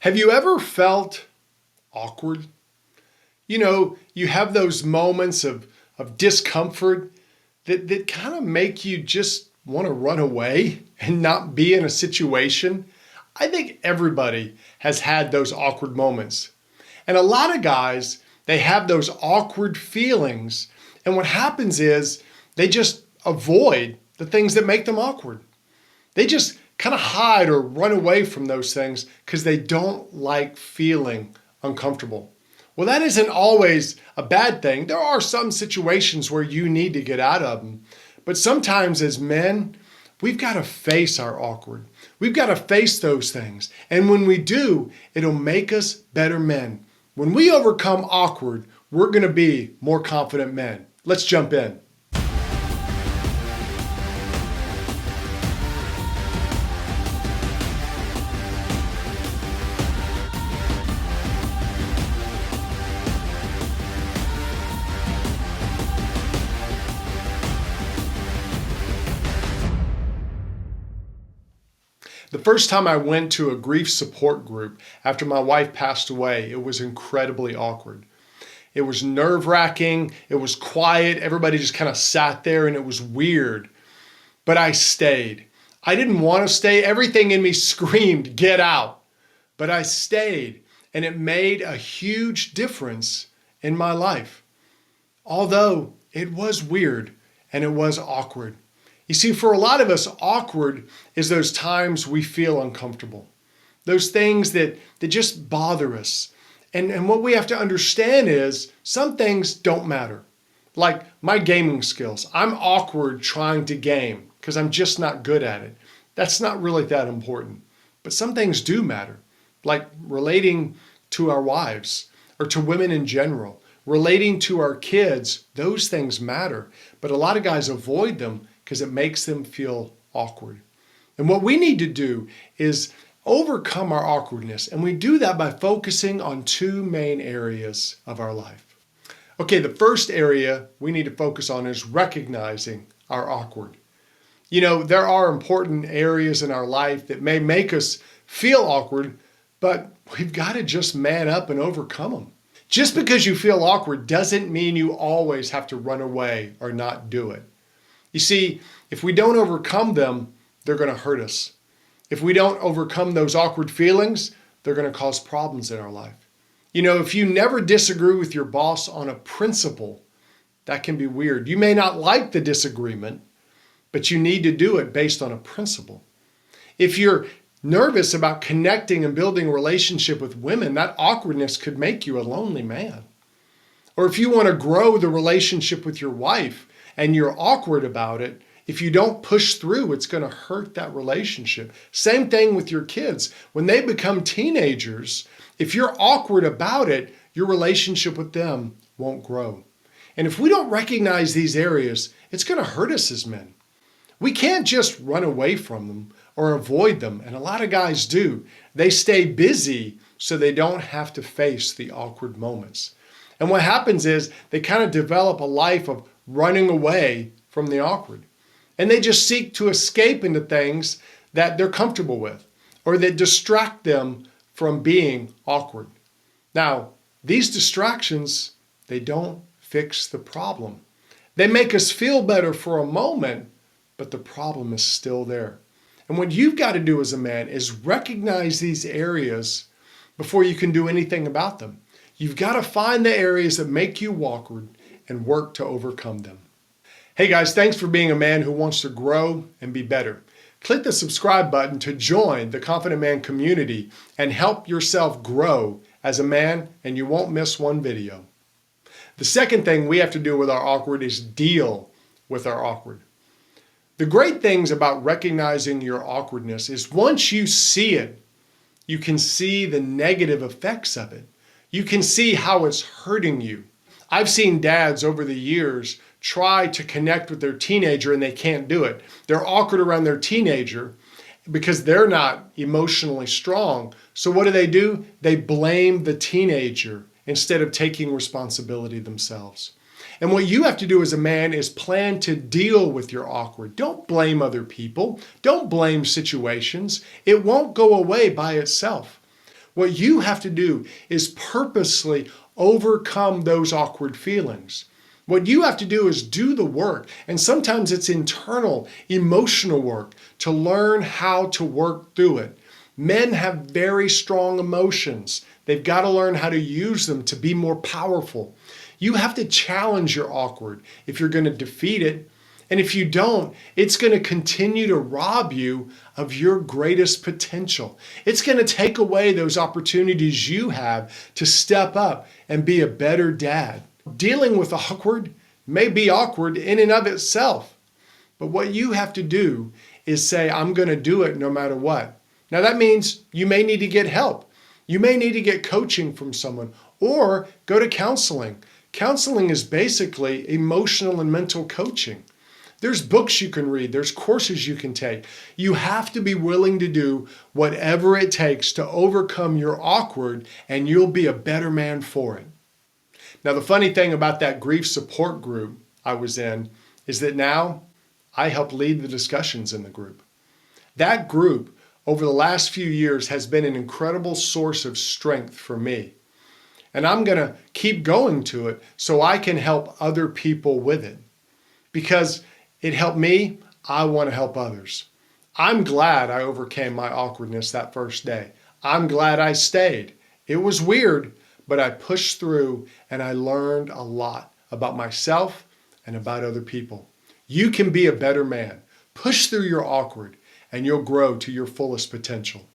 Have you ever felt awkward? You have those moments of discomfort that kind of make you just want to run away and not be in a situation. I think everybody has had those awkward moments. And a lot of guys, they have those awkward feelings. And what happens is they just avoid the things that make them awkward. They just kind of hide or run away from those things because they don't like feeling uncomfortable. Well, that isn't always a bad thing. There are some situations where you need to get out of them. But sometimes as men, we've got to face our awkward. We've got to face those things. And when we do, it'll make us better men. When we overcome awkward, we're going to be more confident men. Let's jump in. The first time I went to a grief support group after my wife passed away, it was incredibly awkward. It was nerve-wracking, it was quiet, everybody just kind of sat there and it was weird. But I stayed. I didn't want to stay. Everything in me screamed, get out. But I stayed, and it made a huge difference in my life. Although it was weird and it was awkward. You see, for a lot of us, awkward is those times we feel uncomfortable. Those things that just bother us. And what we have to understand is some things don't matter. Like my gaming skills. I'm awkward trying to game because I'm just not good at it. That's not really that important. But some things do matter. Like relating to our wives or to women in general. Relating to our kids. Those things matter. But a lot of guys avoid them because it makes them feel awkward. And what we need to do is overcome our awkwardness. And we do that by focusing on two main areas of our life. Okay, the first area we need to focus on is recognizing our awkward. There are important areas in our life that may make us feel awkward, but we've got to just man up and overcome them. Just because you feel awkward doesn't mean you always have to run away or not do it. You see, if we don't overcome them, they're going to hurt us. If we don't overcome those awkward feelings, they're going to cause problems in our life. If you never disagree with your boss on a principle, that can be weird. You may not like the disagreement, but you need to do it based on a principle. If you're nervous about connecting and building a relationship with women, that awkwardness could make you a lonely man. Or if you want to grow the relationship with your wife, and you're awkward about it, if you don't push through, it's going to hurt that relationship. Same thing with your kids. When they become teenagers, if you're awkward about it, your relationship with them won't grow. And if we don't recognize these areas, it's going to hurt us as men. We can't just run away from them or avoid them. And a lot of guys do. They stay busy so they don't have to face the awkward moments. And what happens is they kind of develop a life of running away from the awkward. And they just seek to escape into things that they're comfortable with or that distract them from being awkward. Now, these distractions, they don't fix the problem. They make us feel better for a moment, but the problem is still there. And what you've got to do as a man is recognize these areas before you can do anything about them. You've got to find the areas that make you awkward and work to overcome them. Hey guys, thanks for being a man who wants to grow and be better. Click the subscribe button to join the Confident Man community and help yourself grow as a man, and you won't miss one video. The second thing we have to do with our awkward is deal with our awkward. The great things about recognizing your awkwardness is once you see it, you can see the negative effects of it. You can see how it's hurting you. I've seen dads over the years try to connect with their teenager and they can't do it. They're awkward around their teenager because they're not emotionally strong. So what do? They blame the teenager instead of taking responsibility themselves. And what you have to do as a man is plan to deal with your awkward. Don't blame other people. Don't blame situations. It won't go away by itself. What you have to do is purposely overcome those awkward feelings. What you have to do is do the work. And sometimes it's internal, emotional work to learn how to work through it. Men have very strong emotions. They've got to learn how to use them to be more powerful. You have to challenge your awkward if you're going to defeat it. And if you don't, it's going to continue to rob you of your greatest potential. It's going to take away those opportunities you have to step up and be a better dad. Dealing with awkward may be awkward in and of itself, but what you have to do is say, I'm going to do it no matter what. Now that means you may need to get help. You may need to get coaching from someone or go to counseling. Counseling is basically emotional and mental coaching. There's books you can read. There's courses you can take. You have to be willing to do whatever it takes to overcome your awkward, and you'll be a better man for it. Now, the funny thing about that grief support group I was in is that now I help lead the discussions in the group. That group over the last few years has been an incredible source of strength for me. And I'm going to keep going to it so I can help other people with it. Because it helped me, I want to help others. I'm glad I overcame my awkwardness that first day. I'm glad I stayed. It was weird, but I pushed through and I learned a lot about myself and about other people. You can be a better man. Push through your awkward and you'll grow to your fullest potential.